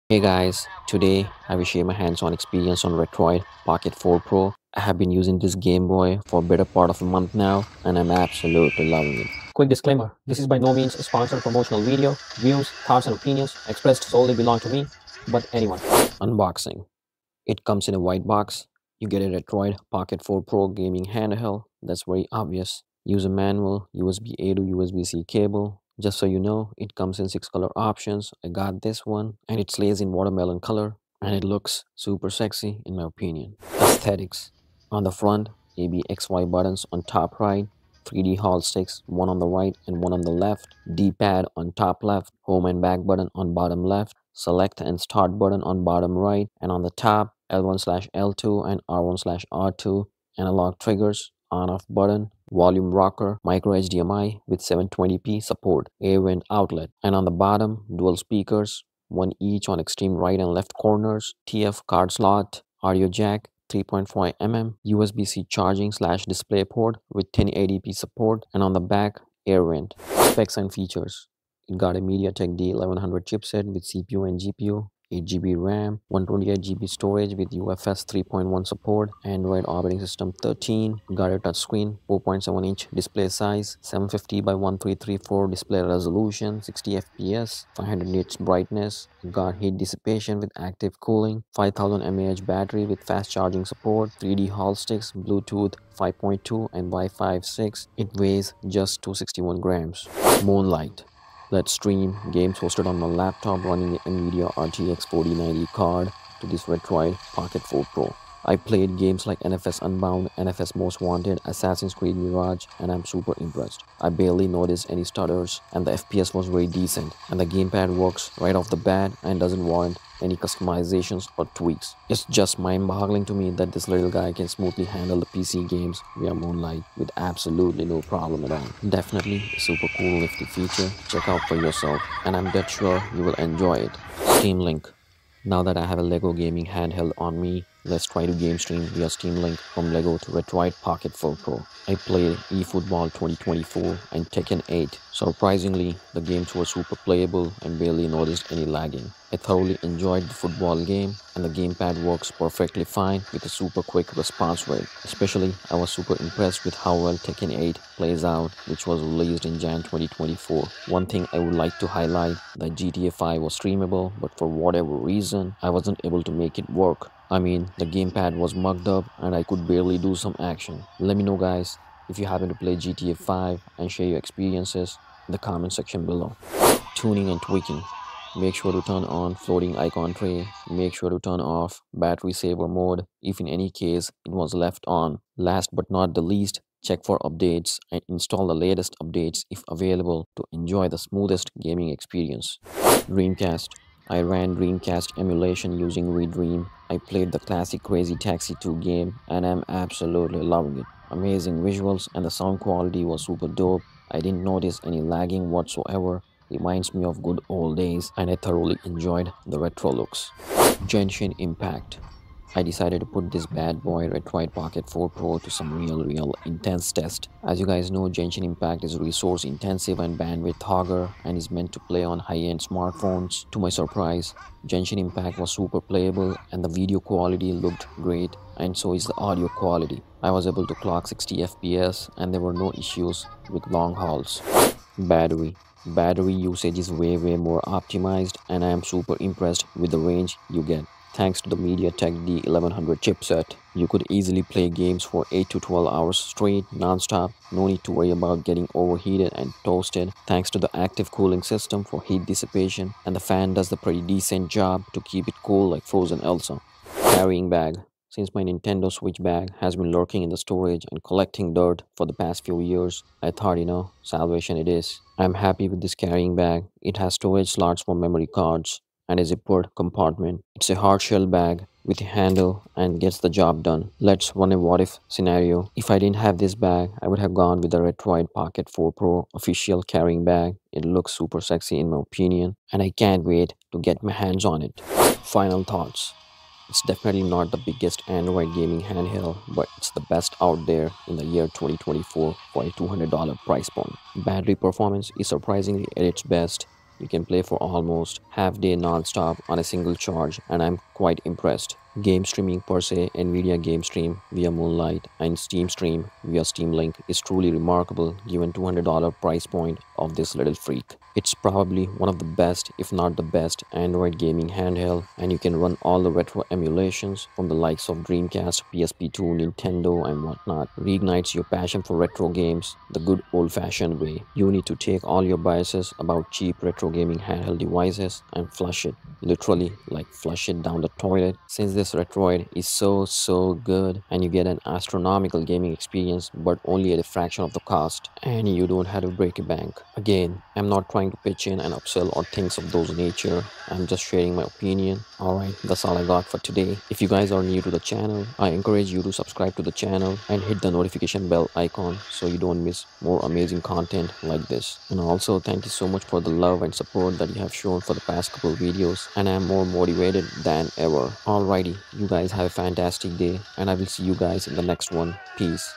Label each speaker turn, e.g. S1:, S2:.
S1: Hey guys, today I will share my hands-on experience on RETROID Pocket 4 Pro. I have been using this Game Boy for a better part of a month now and I'm absolutely loving it.
S2: Quick disclaimer, this is by no means a sponsored promotional video. Views, thoughts and opinions expressed solely belong to me, but anyone.
S1: Unboxing. It comes in a white box. You get a RETROID Pocket 4 Pro gaming handheld. That's very obvious. User manual, USB-A to USB-C cable. Just so you know, it comes in 6 color options. I got this one and it slays in watermelon color and it looks super sexy in my opinion. Aesthetics. On the front, ABXY buttons on top right, 3D hall sticks, one on the right and one on the left, D-pad on top left, home and back button on bottom left, select and start button on bottom right, and on the top, L1/L2 and R1/R2, analog triggers, on-off button, volume rocker, micro HDMI with 720p support, air vent outlet, and on the bottom, dual speakers, one each on extreme right and left corners, TF card slot, audio jack, 3.5 mm USB-C charging/display port with 1080p support, and on the back, air vent. Specs and features. It got a MediaTek D1100 chipset with CPU and GPU, 8 GB RAM, 128 GB storage with UFS 3.1 support, Android operating system 13, got a touchscreen, 4.7-inch display size, 750 by 1334 display resolution, 60 FPS, 500 nits brightness, got heat dissipation with active cooling, 5000 mAh battery with fast charging support, 3D hall sticks, Bluetooth 5.2 and Wi-Fi 6. It weighs just 261 grams. Moonlight. Let's stream games hosted on my laptop running the NVIDIA RTX 4090 card to this RETROID Pocket 4 Pro. I played games like NFS Unbound, NFS Most Wanted, Assassin's Creed Mirage, and I'm super impressed. I barely noticed any stutters, and the FPS was very decent, and the gamepad works right off the bat and doesn't warrant any customizations or tweaks. It's just mind-boggling to me that this little guy can smoothly handle the PC games via Moonlight with absolutely no problem at all. Definitely a super cool nifty feature. Check out for yourself, and I'm dead sure you will enjoy it. Steam Link. Now that I have a LEGO gaming handheld on me, let's try to game stream via Steam Link from LEGO to RETROID Pocket 4 Pro. I played eFootball 2024 and Tekken 8. Surprisingly, the games were super playable and barely noticed any lagging. I thoroughly enjoyed the football game and the gamepad works perfectly fine with a super quick response rate. Especially, I was super impressed with how well Tekken 8 plays out, which was released in Jan 2024. One thing I would like to highlight, that GTA 5 was streamable, but for whatever reason, I wasn't able to make it work. I mean, the gamepad was mugged up and I could barely do some action. Let me know guys if you happen to play GTA 5 and share your experiences in the comment section below. Tuning and tweaking. Make sure to turn on floating icon tray. Make sure to turn off battery saver mode if in any case it was left on. Last but not the least, check for updates and install the latest updates if available to enjoy the smoothest gaming experience. Dreamcast. I ran Dreamcast emulation using Redream. I played the classic Crazy Taxi 2 game and I'm absolutely loving it. Amazing visuals and the sound quality was super dope. I didn't notice any lagging whatsoever. Reminds me of good old days and I thoroughly enjoyed the retro looks. NextGen Impact. I decided to put this bad boy RETROID Pocket 4 Pro to some real intense test. As you guys know, Genshin Impact is resource intensive and bandwidth hogger and is meant to play on high-end smartphones. To my surprise, Genshin Impact was super playable and the video quality looked great, and so is the audio quality. I was able to clock 60 FPS and there were no issues with long hauls. Battery usage is way more optimized and I am super impressed with the range you get. Thanks to the MediaTek D1100 chipset, you could easily play games for 8 to 12 hours straight, non-stop. No need to worry about getting overheated and toasted. Thanks to the active cooling system for heat dissipation, and the fan does the pretty decent job to keep it cool like frozen Elsa. Carrying bag. Since my Nintendo Switch bag has been lurking in the storage and collecting dirt for the past few years, I thought, salvation it is. I'm happy with this carrying bag. It has storage slots for memory cards and a zippered compartment. It's a hard shell bag with a handle and gets the job done. Let's run a what if scenario. If I didn't have this bag, I would have gone with the RETROID Pocket 4 Pro official carrying bag. It looks super sexy in my opinion and I can't wait to get my hands on it. Final thoughts. It's definitely not the biggest Android gaming handheld, but it's the best out there in the year 2024 for a $200 price point. Battery performance is surprisingly at its best. You can play for almost half day non-stop on a single charge, and I'm quite impressed. Game streaming per se, Nvidia Game Stream via Moonlight and Steam Stream via Steam Link is truly remarkable given $200 price point of this little freak. It's probably one of the best, if not the best, Android gaming handheld, and you can run all the retro emulations from the likes of Dreamcast, PSP2, Nintendo, and whatnot. Reignites your passion for retro games the good old-fashioned way. You need to take all your biases about cheap retro gaming handheld devices and flush it. Literally, like flush it down the toilet. Since this RETROID is so good, and you get an astronomical gaming experience, but only at a fraction of the cost, and you don't have to break a bank. Again, I'm not trying to pitch in and upsell or things of those nature. I'm just sharing my opinion. Alright, that's all I got for today. If you guys are new to the channel, I encourage you to subscribe to the channel and hit the notification bell icon so you don't miss more amazing content like this. And also, thank you so much for the love and support that you have shown for the past couple of videos, and I'm more motivated than ever. Alrighty, you guys have a fantastic day, and I will see you guys in the next one. Peace.